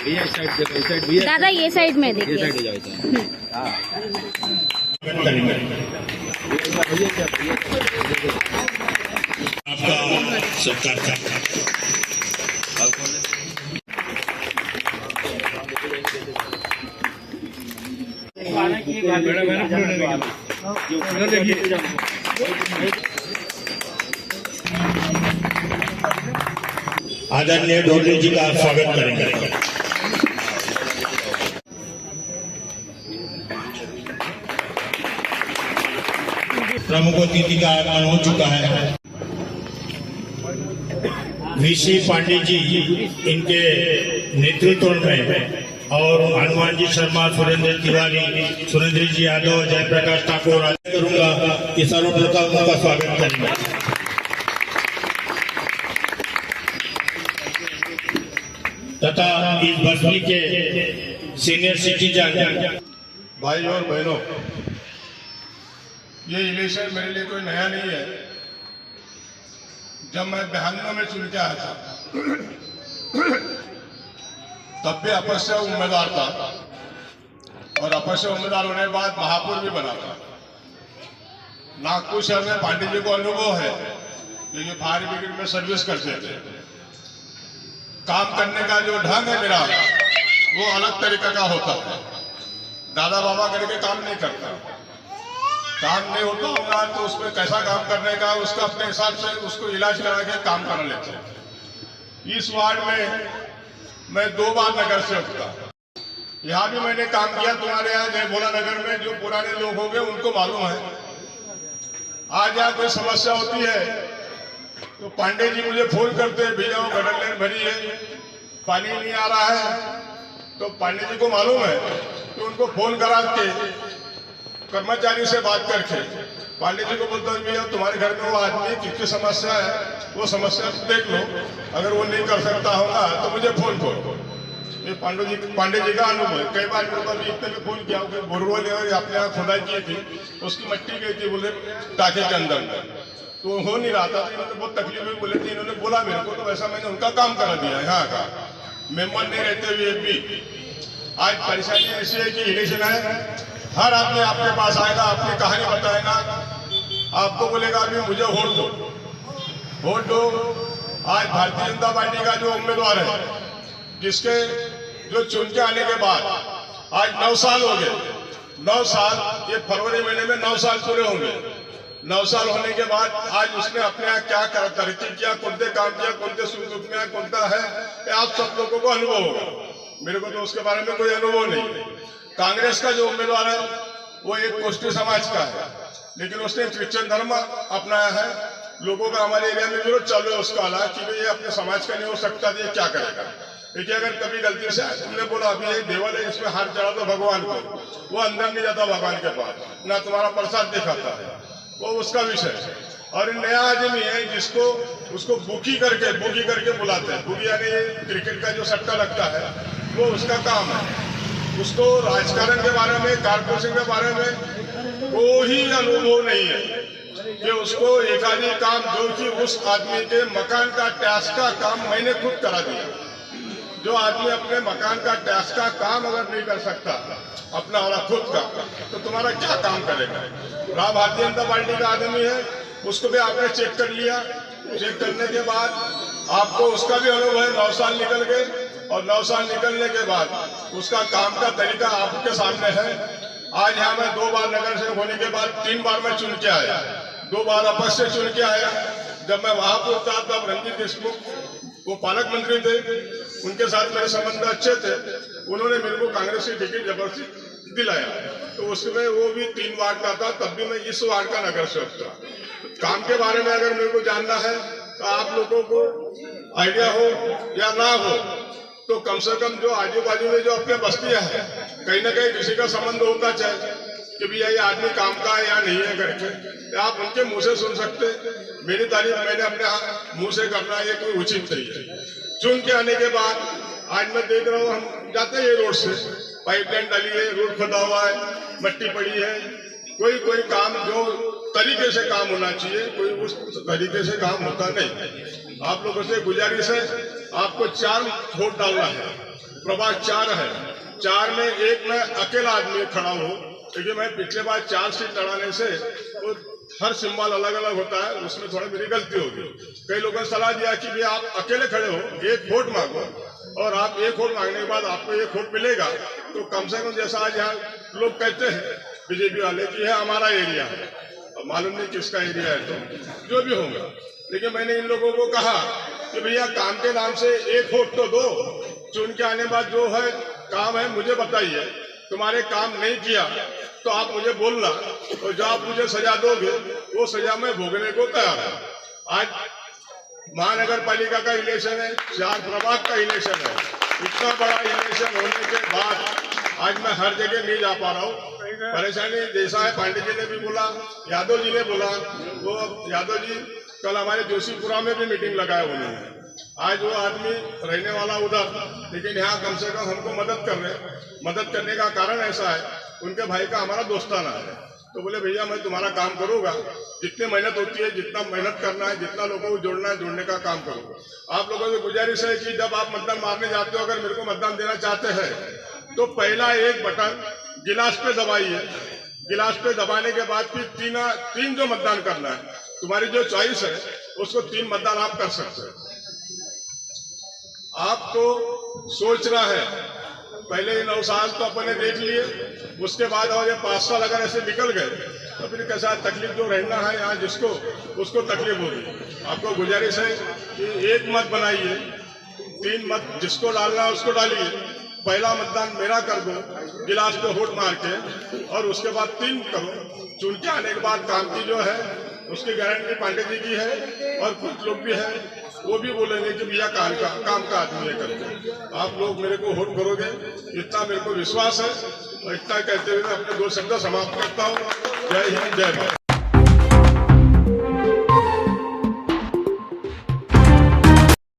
दादा ये साइड में देखिए। आपका सत्कार था। आदरणीय ढोले जी का स्वागत करेंगे। प्रमुख अतिथि का आगमन हो चुका है। वीसी पांडे जी इनके नेतृत्व में और हनुमान जी शर्मा, सुरेंद्र तिवारी, सुरेंद्र जी यादव, जयप्रकाश ठाकुर करूंगा कि सर्वप्रथम उनका स्वागत करेंगे। तथा इस बस्ती के सीनियर सिटीजन भाई और बहनों, ये इलेक्शन मेरे लिए कोई नया नहीं है। जब मैं 92 में चुन के आया था तब भी अपक्ष उम्मीदवार था और अपक्ष उम्मीदवार होने के बाद महापौर भी बना था। नागपुर शहर में पांडे जी को अनुभव है, क्योंकि फायर ब्रिगेड में सर्विस करते थे। काम करने का जो ढंग है मेरा वो अलग तरीके का होता है। दादा बाबा करके काम नहीं करता। काम नहीं होता होगा तो उसमें कैसा काम करने का उसका अपने हिसाब से उसको इलाज करा के काम कर लेते हैं। इस वार्ड में मैं 2 बार नगर सेवक था। यहाँ भी मैंने काम किया तुम्हारे यहाँ जय भोला नगर में। जो पुराने लोग हो गए उनको मालूम है। आज यहाँ कोई समस्या होती है तो पांडे जी मुझे फोन करते हैं, भैया वो गटर लाइन भरी है, पानी नहीं आ रहा है। तो पांडे जी को मालूम है तो उनको फोन करा के कर्मचारी से बात करके पांडे जी को बोलता है भैया तुम्हारे घर में वो आदमी किसकी समस्या है वो समस्या देख लो, अगर वो नहीं कर सकता होगा तो मुझे फोन करो। ये पांडे जी का अनुभव है। कई बार मेरे पास इतने में फोन किया बोरवेल अपने यहाँ खुदाई की थी, उसकी मिट्टी गई थी बोले टाके के अंदर, तो हो नहीं रहा था। इन्होंने बहुत तकलीफ में बोले थे, इन्होंने बोला मेरे को, तो वैसा मैंने उनका काम करा दिया। यहाँ का मेंबर नहीं रहते हुए भी आज परेशानी ऐसी है कि इलेक्शन है, हर आदमी आपके पास आएगा, अपनी कहानी बताएगा, आपको बोलेगा अभी मुझे वोट दो, वोट दो। आज भारतीय जनता पार्टी का जो उम्मीदवार है, जिसके जो चुन के आने के बाद आज 9 साल हो गए। 9 साल, ये फरवरी महीने में 9 साल पूरे होंगे। 9 साल होने के बाद आज उसने अपने यहाँ क्या तरक्की किया, कौन से काम किया, कौन से सुख में कौनता है, आप सब लोगों को अनुभव होगा। मेरे को तो उसके बारे में कोई अनुभव नहीं। कांग्रेस का जो उम्मीदवार है वो एक कोष्ठी समाज का है, लेकिन उसने क्रिश्चियन धर्म अपनाया है। लोगों का हमारे एरिया में विरोध चालू है उसका हालांकि कि भाई ये अपने समाज का नहीं हो सकता, ये क्या करेगा। देखिए अगर कभी गलती से तुमने बोला अभी ये देवल है इसमें हाथ चढ़ा दो भगवान को, वो अंदर नहीं जाता भगवान के पास, ना तुम्हारा प्रसाद दिखाता है, वो उसका विषय है। और नया आदमी है जिसको उसको बुकी करके बुलाते हैं। बुकी यानी क्रिकेट का जो सट्टा लगता है वो उसका काम है। उसको राजकारण के बारे में, कारपोरेशन के बारे में कोई अनुभव नहीं है कि उसको एक आदमी काम जो कि उस आदमी के मकान का टैक्स का काम मैंने खुद करा दिया। जो आदमी अपने मकान का टैक्स का काम अगर नहीं कर सकता अपना वाला खुद का, तो तुम्हारा क्या काम करेगा। राम भारतीय जनता पार्टी का आदमी है, उसको भी आपने चेक कर लिया। चेक करने के बाद आपको उसका भी अनुभव है। 9 साल निकल गए और 9 साल निकलने के बाद उसका काम का तरीका आपके सामने है। आज यहाँ मैं 2 बार नगर सेवक होने के बाद 3 बार मैं चुन के आया, 2 बार अपक्ष से चुन के आया। जब मैं वहां पर था तब रंजीत देशमुख वो पालक मंत्री थे, उनके साथ मेरे संबंध अच्छे थे। उन्होंने मेरे को कांग्रेस की टिकट जबरदस्ती दिलाया, तो उसमें वो भी 3 वार्ड का था, तब भी मैं इस वार्ड का नगर सेवक था। काम के बारे में अगर मेरे को जानना है तो आप लोगों को आइडिया हो या ना हो तो कम से कम जो आजू बाजू में जो अपने बस्तियां हैं, कहीं ना कहीं किसी का संबंध होता चाहे कि भैया ये आदमी काम का है या नहीं है करके, आप उनके मुंह से सुन सकते। मेरी तारीफ मैंने अपने मुंह से करना ये कोई उचित नहीं है। चुन के आने के बाद आज मैं देख रहा हूँ, हम जाते हैं रोड से, पाइपलाइन डाली है, रोड खुदा हुआ है, मिट्टी पड़ी है, कोई काम जो तरीके से काम होना चाहिए कोई उस तरीके से काम होता नहीं। आप लोगों से गुजारिश है, आपको 4 वोट डालना है। प्रभाग 4 है, 4 में एक मैं अकेला आदमी खड़ा हूँ, क्योंकि मैं पिछले बार 4 सीट लड़ाने से वो हर सिंबल अलग अलग होता है, उसमें थोड़ी मेरी गलती होगी। कई लोगों ने सलाह दिया कि भाई आप अकेले खड़े हो, एक वोट मांगो, और आप एक वोट मांगने के बाद आपको एक वोट मिलेगा, तो कम से कम जैसा आज यहाँ लोग कहते हैं बीजेपी वाले कि है हमारा एरिया है, अब मालूम नहीं किसका एरिया है, तो जो भी होगा। लेकिन मैंने इन लोगों को कहा कि भैया काम के नाम से एक वोट तो दो, चुन के आने बाद जो है काम है मुझे बताइए, तुम्हारे काम नहीं किया तो आप मुझे बोलना, और जो आप मुझे सजा दोगे वो सजा मैं भोगने को तैयार हूं। आज महानगर पालिका का इलेक्शन है, 4 प्रभाग का इलेक्शन है, इतना बड़ा इलेक्शन होने के बाद आज मैं हर जगह नहीं जा पा रहा हूँ। परेशानी जैसा है, पांडे जी ने भी बोला, यादव जी ने बोला, वो यादव जी कल हमारे जोशीपुरा में भी मीटिंग लगाया उन्होंने। आज वो आदमी रहने वाला उधर, लेकिन यहाँ कम से कम हमको मदद कर रहे। मदद करने का कारण ऐसा है, उनके भाई का हमारा दोस्ताना है, तो बोले भैया मैं तुम्हारा काम करूंगा, जितनी मेहनत होती है, जितना मेहनत करना है, जितना लोगों को जोड़ना है, जोड़ने का काम करूंगा। आप लोगों से गुजारिश है कि जब आप मतदान मारने जाते हो, अगर मेरे को मतदान देना चाहते हैं तो पहला एक बटन गिलास पे दबाइए, गिलास पे दबाने के बाद फिर तीन जो मतदान करना है, तुम्हारी जो चॉइस है उसको 3 मतदान आप कर सकते हैं। आपको सोचना है, पहले 9 साल तो अपने देख लिए, उसके बाद और ये 5 साल अगर ऐसे निकल गए तो फिर कैसा तकलीफ जो रहना है यहाँ जिसको, उसको तकलीफ होगी। आपको गुजारिश है कि एक मत बनाइए, 3 मत जिसको डालना है उसको डालिए, पहला मतदान मेरा कर दो गिलास पे वोट मार के, और उसके बाद 3 करो। चुन के आने के बाद काम की जो है उसकी गारंटी पांडे जी की है, और कुछ लोग भी हैं वो भी बोलेंगे कि भैया काम का आदमी है करके। आप लोग मेरे को वोट करोगे, इतना मेरे को विश्वास है, और इतना कहते हुए मैं अपने 2 शब्द समाप्त करता हूँ। जय हिंद, जय भारत।